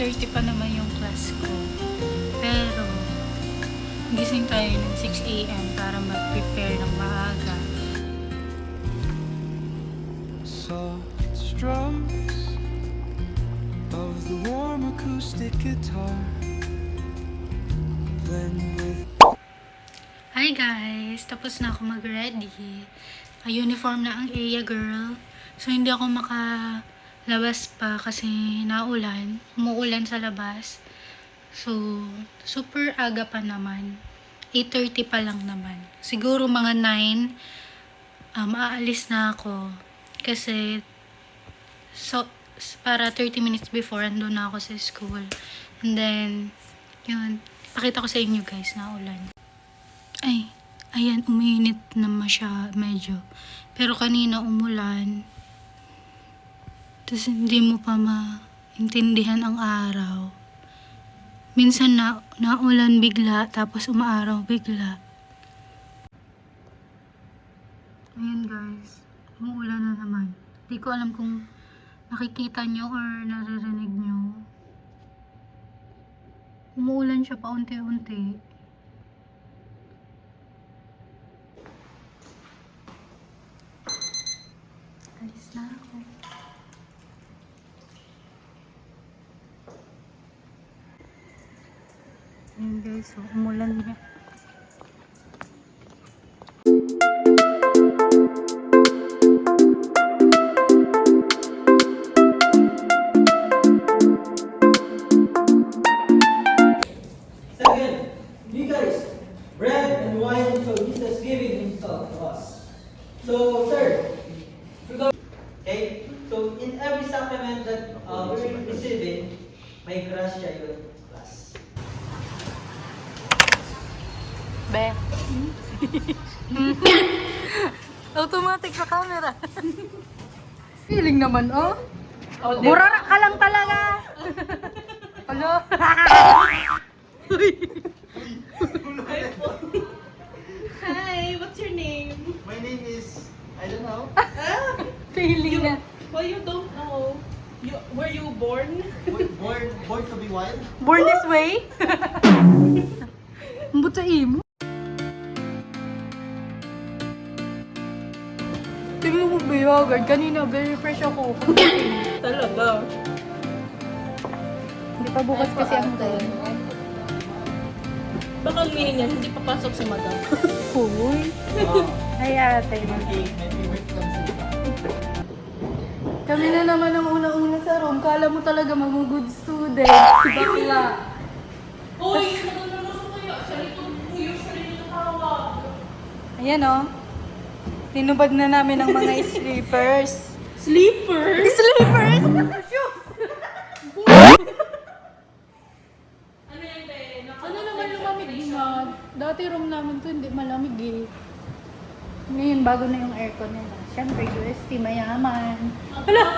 8:30 pa naman yung class ko. Pero, gising tayo ng 6 AM para mag-prepare ng maaga. Soft strums of the warm acoustic guitar blend with. Hi guys! Tapos na ako mag-ready. Uniform na ang Aya girl. So, hindi ako makalabas pa kasi naulan. Umuulan sa labas. So, super aga pa naman. 8:30 pa lang naman. Siguro mga 9, aalis na ako. Kasi, para 30 minutes before, andun na ako sa school. And then, yun. Pakita ko sa inyo guys, naulan. Ay, ayan, uminit na medyo. Pero kanina umulan. Tapos hindi mo pa maintindihan ang araw. Minsan naulan bigla, tapos umaaraw bigla. Ayan guys, umuulan na naman. Hindi ko alam kung nakikita nyo or naririnig nyo. Umuulan siya paunti-unti. Alis na ako. Ayan guys, so umulan niya. Second, you guys, bread and wine so Jesus giving himself to us. So third, okay, so in every sacrament that we're receiving, may grasya yun, class. Be. Automatic sa camera. Feeling naman, oh. Burara ka lang talaga. Hello? Hi, what's your name? My name is, I don't know, Feeling na. Well, you don't know. Were you born? born to be wild. Born this way? Ang butain mo. Tingnan mo ba yogurt? Kanina, very fresh ako. Talaga. Hindi pa bukas kasi ang tayo. Baka ang meaning niyan, hindi papasok si madam. Cool. Ay, ate. My favorite comes Kami na naman ang una-una sa room. Kala mo talaga mag-good student. Bakla. Uy, nagululusok kayo. Sa likod mo, usually natawa. Ayan o. Tinubad na namin ang mga sleepers. Sleepers? Sleepers? Ano yan, te? Ano naman lumamig na? Dati room namin to hindi malamig eh. Ngayon bago na yung aircon nila. Siyempre UST mayaman. Hala!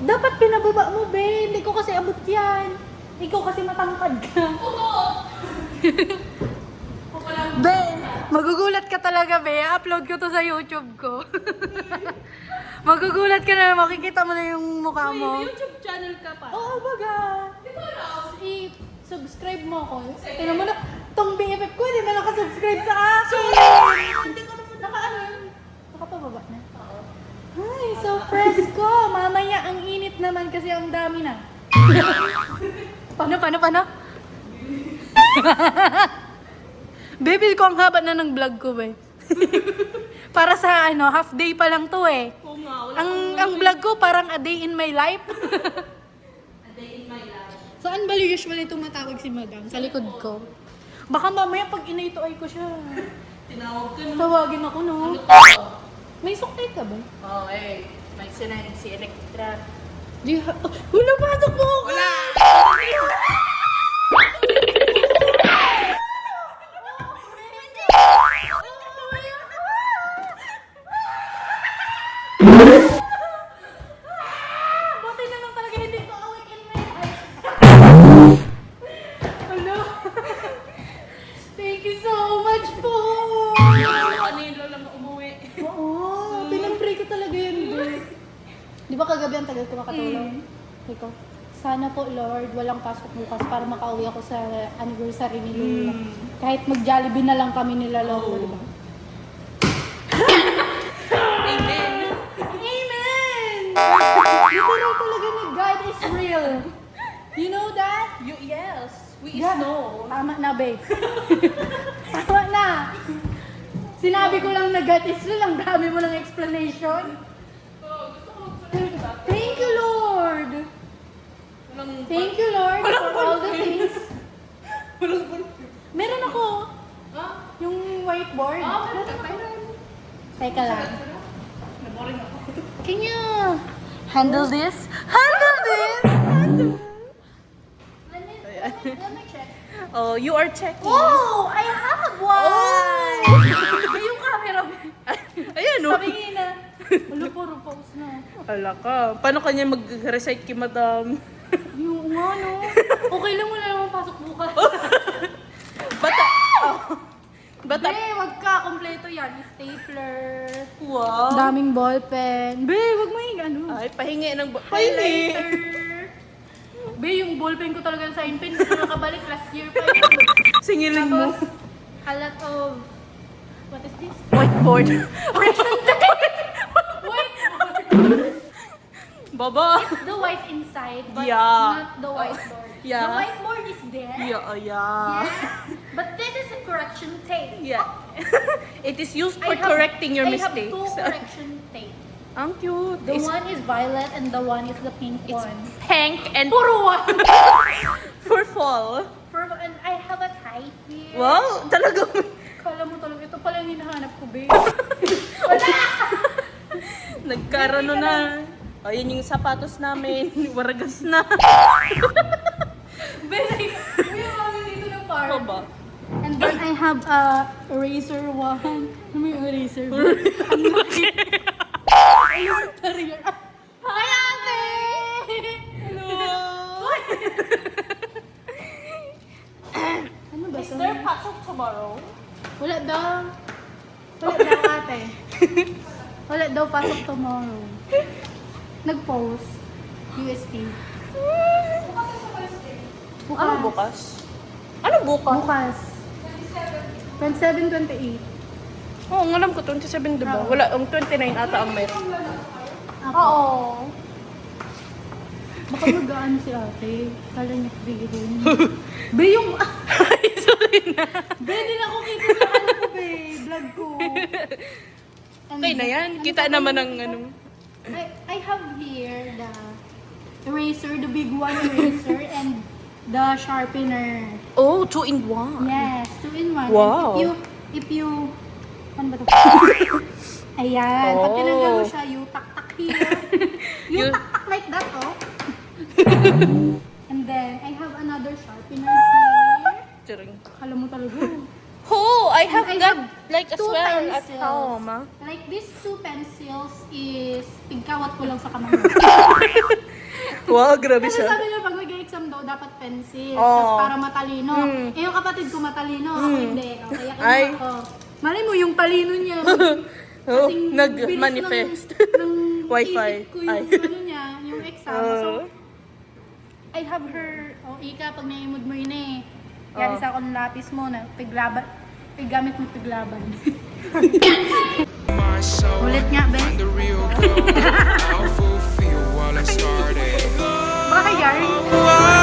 Dapat pinababa mo, be. Hindi ko kasi abot yan. Ikaw kasi matangkad ka. Be, magugulat ka talaga, be. Upload ko to sa YouTube ko. Magugulat ka na, makikita mo na yung mukha Uy, mo. may YouTube channel ka pa. Oo, baga. Di ko alam. I-subscribe mo ako. Tingnan mo na, tong BFF ko, hindi mo nakasubscribe sa akin. Hindi ko naman. Naka-ano yun? Nakapababa na? Oo. Ay, so fresco. Mamaya ang init naman kasi ang dami na. Paano? Baby ko ang haba na ng vlog ko, be. Para sa half day pa lang to eh. Oo nga, wala Ang vlog ko parang a day in my life. a day in my life. Saan ba usually tumatawag si madam? Sa likod ko. Baka mamaya pag inaituay ko siya. Tinawag ka na. Tawagin ako, no? May sukay ka ba? Oh, eh. May sinend si Electra. Wala, pasok mo! Wala! Buti na lang talaga hindi ko awake in my eyes. Hello? Thank you so much po! Kanino lang umuwi. Oo, pinampray ko talaga yun, bro. Di ba kagabi ang tagal ko makatulog? Ikaw. Sana po, Lord, walang pasok bukas para makauwi ako sa anniversary ni Lola. Kahit mag-Jollibee na lang kami nila Lola, diba? Amen. Amen! Literal talaga na God is real. You know that? Yes. We Yeah. know. Tama na, babe. Tama na. Sinabi ko lang na God is real. Ang dami mo ng explanation. Thank you, Lord. Thank you, Lord, for all the things. Meron ako. Yung whiteboard. Teka lang. Can you handle this? Handle this! Let me check. Oh, you are checking. Oh, I have one! Ay, yung camera. Ayan o. Sabi niya na. Wala po, pause na. Hala ka. Paano kanya mag-recite kay madam? Yung nga, no? Okay lang mo na naman pasok bukas. Bata. Oh. Bata. Be, wag ka. Kompleto yan. Stapler. Wow. Daming ballpen. Be, wag mo yung ano. Ay, pahingi ng... Highlighter. Be, yung ballpen ko talaga sa pen. Hindi ko nakabalik last year pa yun. Singilin mo. Tapos, a lot of... What is this? Whiteboard. Whiteboard. Baba. The white inside, but Yeah. not the whiteboard. Yeah. The whiteboard is there. Yeah, yeah. Yes. But this is a correction tape. Yeah. It is used I for have- correcting your I mistakes. have two correction tape. Ang cute. The It's one is violet and the one is the pink one. pink and Puro one. for fall. And I have a tie here. Wow, talagang... Kala mo talaga, ito pala yung hinahanap ko, babe. Nagkarano na. Ayun yung sapatos namin. Waragas na. Babe, yung kami dito ng park. Baba. And then I have a eraser one. Ano may eraser ba? Ang laki. Elementary. Hi, ate! Hello. Ano ba ito? pasok tomorrow? Wala daw. Wala daw, ate. Wala daw pasok tomorrow. Nag-post. UST. Bukas. Ano bukas? Ano bukas? Bukas. 27, 28. Oo, oh, alam ko 27 diba? Wala, 29 ata ang meron. Oo. Baka magaan si ate. Kala niya free rin. Be, yung... Sorry na. Be, din ako kita sa ano ko, be. Vlog ko. And Okay na yan. ano Kita pa naman ba? ang ano. I have here the eraser, the big one eraser, and the sharpener. Oh, 2-in-1. Yes, 2-in-1. Wow. And if you, ano ba ito? Ayan, pag Oh. tinanggal mo siya, you tak-tak here. you You- tak-tak like that, oh. And then, I have another sharpener here. Charing. Kala mo talaga. Oh, I have And I that have like as two well at pencils. home. Ah. Like these two pencils is pigkawat ko lang sa kamay. Wow, grabe Kasi siya. sabi nila pag mag-exam daw, dapat pencil. Oo. Tapos para matalino. Mm. Eh yung kapatid ko matalino, ako hindi. O, kaya Ay. kinuha ko. Malay mo yung talino niya. Oh, Kasing nag-manifest. bilis ng Wi-Fi. isip ko yung Ay. ano niya, yung exam. So, I have her, Ika, pag naimod mo yun eh. Yari sa akong lapis mo na piglaban. Piggamit mo piglaban. My soul, Ulit nga, be. the real gold. I'll fulfill while I started. Baka yarn. Why